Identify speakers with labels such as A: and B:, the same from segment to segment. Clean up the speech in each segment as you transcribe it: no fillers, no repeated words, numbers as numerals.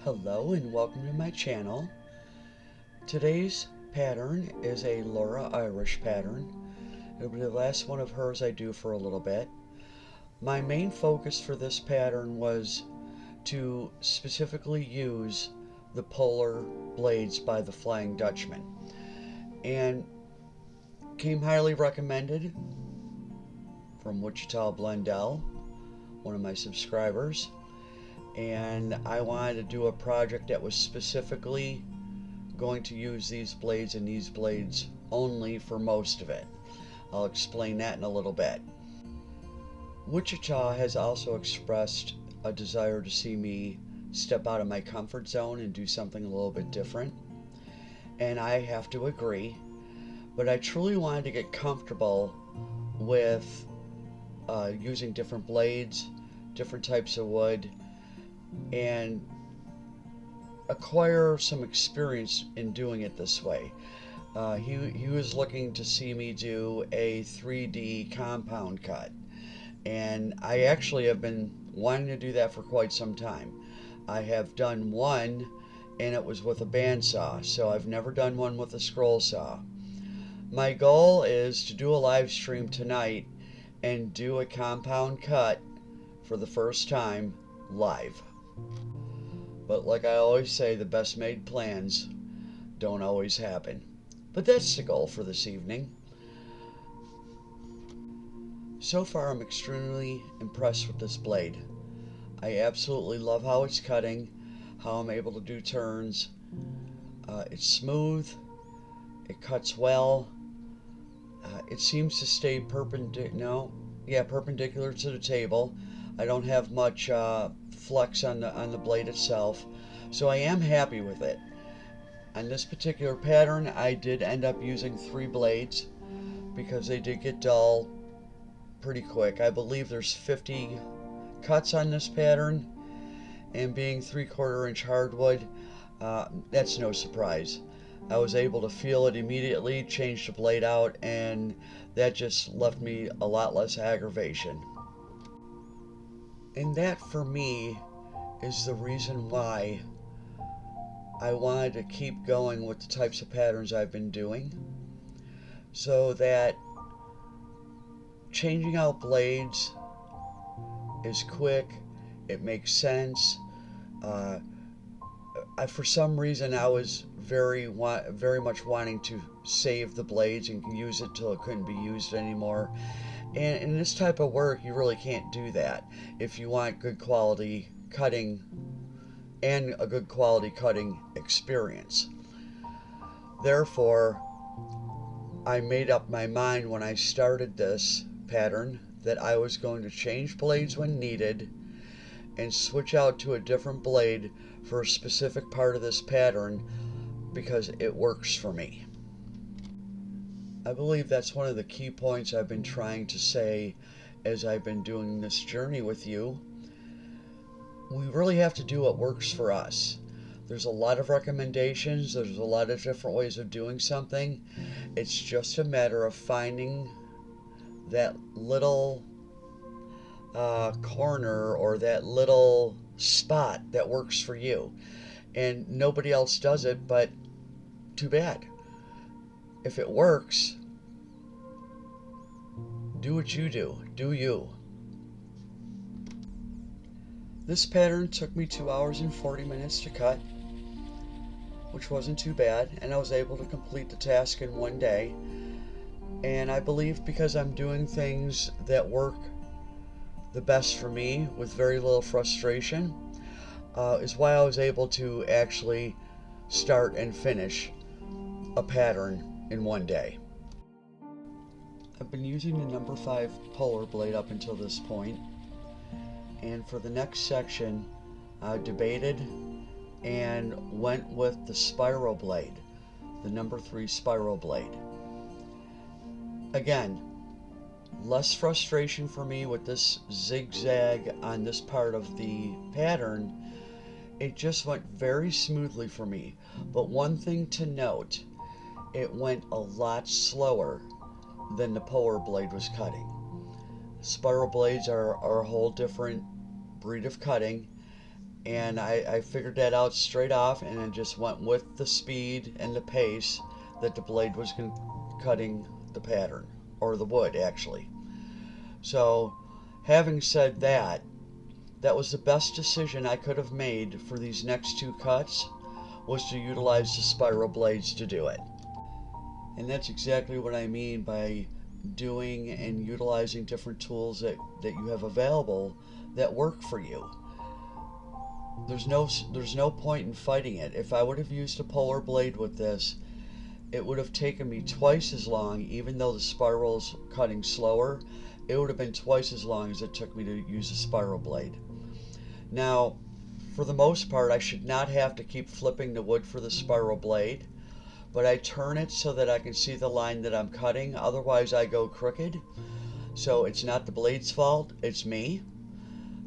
A: Hello and welcome to my channel. Today's pattern is a Lora Irish pattern. It'll be the last one of hers I do for a little bit. My main focus for this pattern was to specifically use the Polar Blades by the Flying Dutchman, and came highly recommended from Wichita Blendell, one of my subscribers. And I wanted to do a project that was specifically going to use these blades and these blades only for most of it. I'll explain that in a little bit. Wichita has also expressed a desire to see me step out of my comfort zone and do something a little bit different, and I have to agree, but I truly wanted to get comfortable with using different blades, different types of wood, and acquire some experience in doing it this way. He was looking to see me do a 3D compound cut, and I actually have been wanting to do that for quite some time. I have done one, and it was with a bandsaw, so I've never done one with a scroll saw. My goal is to do a live stream tonight and do a compound cut for the first time live. But like I always say, the best made plans don't always happen. But that's the goal for this evening. So far I'm extremely impressed with this blade. I absolutely love how it's cutting, how I'm able to do turns. It's smooth, it cuts well, it seems to stay perpendicular to the table. I don't have much flex on the blade itself, so I am happy with it. On this particular pattern, I did end up using 3 blades because they did get dull pretty quick. I believe there's 50 cuts on this pattern, and being 3/4 inch hardwood, that's no surprise. I was able to feel it immediately, change the blade out, and that just left me a lot less aggravation. And that, for me, is the reason why I wanted to keep going with the types of patterns I've been doing, so that changing out blades is quick, it makes sense. For some reason, I was very much wanting to save the blades and use it till it couldn't be used anymore. And in this type of work, you really can't do that if you want good quality cutting and a good quality cutting experience. Therefore, I made up my mind when I started this pattern that I was going to change blades when needed and switch out to a different blade for a specific part of this pattern because it works for me. I believe that's one of the key points I've been trying to say as I've been doing this journey with you. We really have to do what works for us. There's a lot of recommendations, there's a lot of different ways of doing something. It's just a matter of finding that little corner or that little spot that works for you. And nobody else does it, but too bad. If it works, do what you do. Do you. This pattern took me 2 hours and 40 minutes to cut, which wasn't too bad, and I was able to complete the task in one day. And I believe because I'm doing things that work the best for me with very little frustration, is why I was able to actually start and finish a pattern in one day. I've been using the number 5 polar blade up until this point, and for the next section I debated and went with the spiral blade, the number 3 spiral blade. Again, less frustration for me with this zigzag on this part of the pattern. It just went very smoothly for me, but one thing to note, it went a lot slower than the polar blade was cutting. Spiral blades are a whole different breed of cutting, And I figured that out straight off, and I just went with the speed and the pace that the blade was cutting the pattern, or the wood actually. So having said that, that was the best decision I could have made for these next two cuts, was to utilize the spiral blades to do it. And that's exactly what I mean by doing and utilizing different tools that you have available that work for you. There's no point in fighting it. If I would have used a polar blade with this, it would have taken me twice as long, even though the spiral's cutting slower, it would have been twice as long as it took me to use a spiral blade. Now, for the most part, I should not have to keep flipping the wood for the spiral blade, but I turn it so that I can see the line that I'm cutting, otherwise I go crooked. So it's not the blade's fault, it's me.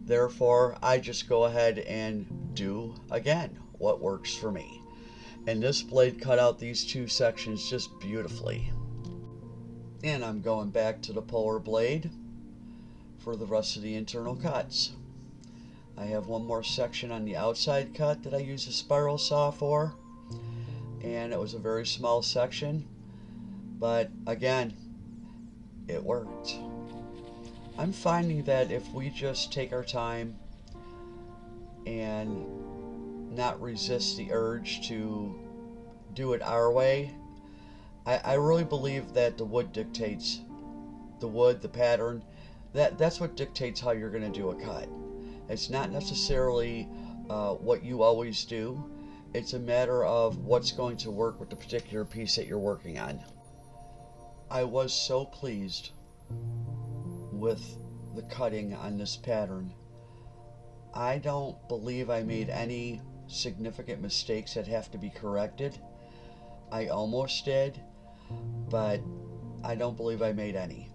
A: Therefore, I just go ahead and do, again, what works for me. And this blade cut out these two sections just beautifully. And I'm going back to the polar blade for the rest of the internal cuts. I have one more section on the outside cut that I use a spiral saw for. And it was a very small section, but again, it worked. I'm finding that if we just take our time and not resist the urge to do it our way, I really believe that the wood dictates, the pattern, that's what dictates how you're going to do a cut. It's not necessarily what you always do. It's a matter of what's going to work with the particular piece that you're working on. I was so pleased with the cutting on this pattern. I don't believe I made any significant mistakes that have to be corrected. I almost did, but I don't believe I made any.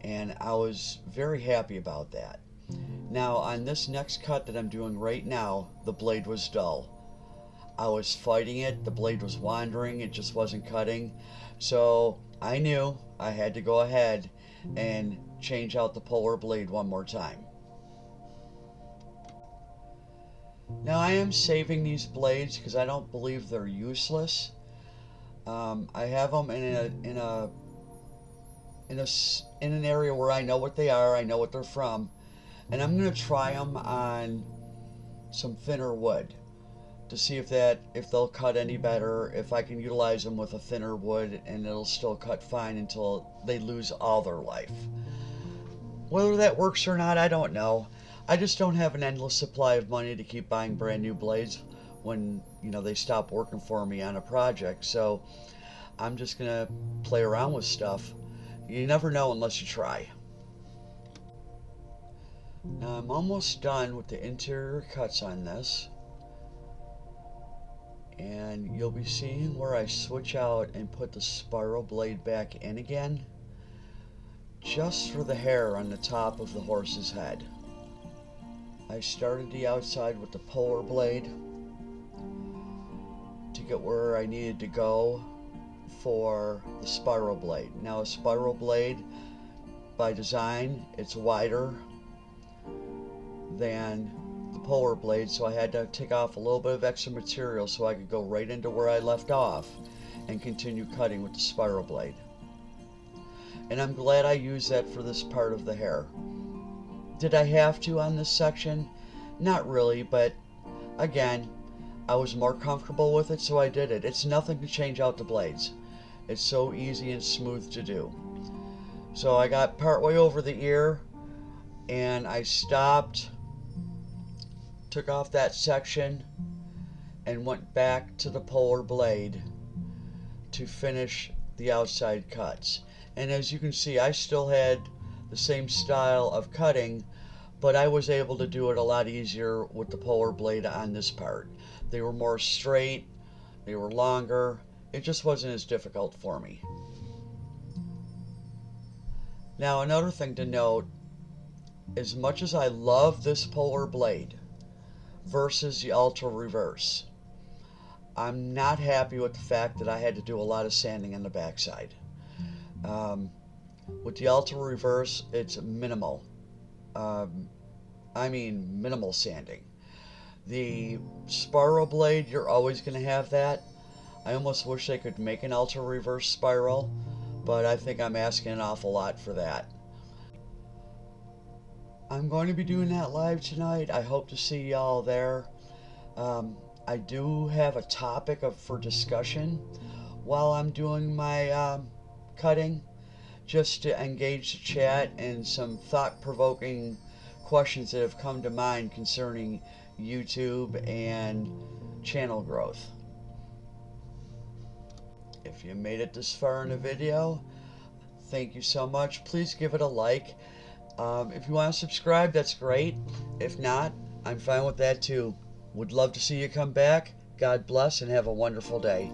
A: And I was very happy about that. Now, on this next cut that I'm doing right now, the blade was dull. I was fighting it, the blade was wandering, it just wasn't cutting. So I knew I had to go ahead and change out the polar blade one more time. Now I am saving these blades because I don't believe they're useless. I have them in an area where I know what they are, I know what they're from, and I'm going to try them on some thinner wood to see if they'll cut any better, if I can utilize them with a thinner wood and it'll still cut fine until they lose all their life. Whether that works or not, I don't know. I just don't have an endless supply of money to keep buying brand new blades when they stop working for me on a project. So I'm just gonna play around with stuff. You never know unless you try. Now I'm almost done with the interior cuts on this, and you'll be seeing where I switch out and put the spiral blade back in again, just for the hair on the top of the horse's head. I started the outside with the polar blade to get where I needed to go for the spiral blade. Now a spiral blade, by design, it's wider than the polar blade, so I had to take off a little bit of extra material so I could go right into where I left off and continue cutting with the spiral blade. And I'm glad I used that for this part of the hair. Did I have to on this section? Not really, but again, I was more comfortable with it, so I did it. It's nothing to change out the blades. It's so easy and smooth to do. So I got partway over the ear and I stopped, took off that section, and went back to the polar blade to finish the outside cuts. And as you can see, I still had the same style of cutting, but I was able to do it a lot easier with the polar blade on this part. They were more straight, they were longer, it just wasn't as difficult for me. Now another thing to note, as much as I love this polar blade versus the Ultra Reverse, I'm not happy with the fact that I had to do a lot of sanding on the backside. With the Ultra Reverse, it's minimal. I mean minimal sanding. The spiral blade, you're always going to have that. I almost wish they could make an ultra reverse spiral, but I think I'm asking an awful lot for that. I'm going to be doing that live tonight. I hope to see y'all there. I do have a topic for discussion while I'm doing my cutting, just to engage the chat and some thought-provoking questions that have come to mind concerning YouTube and channel growth. If you made it this far in the video, thank you so much. Please give it a like. If you want to subscribe, that's great. If not, I'm fine with that too. Would love to see you come back. God bless and have a wonderful day.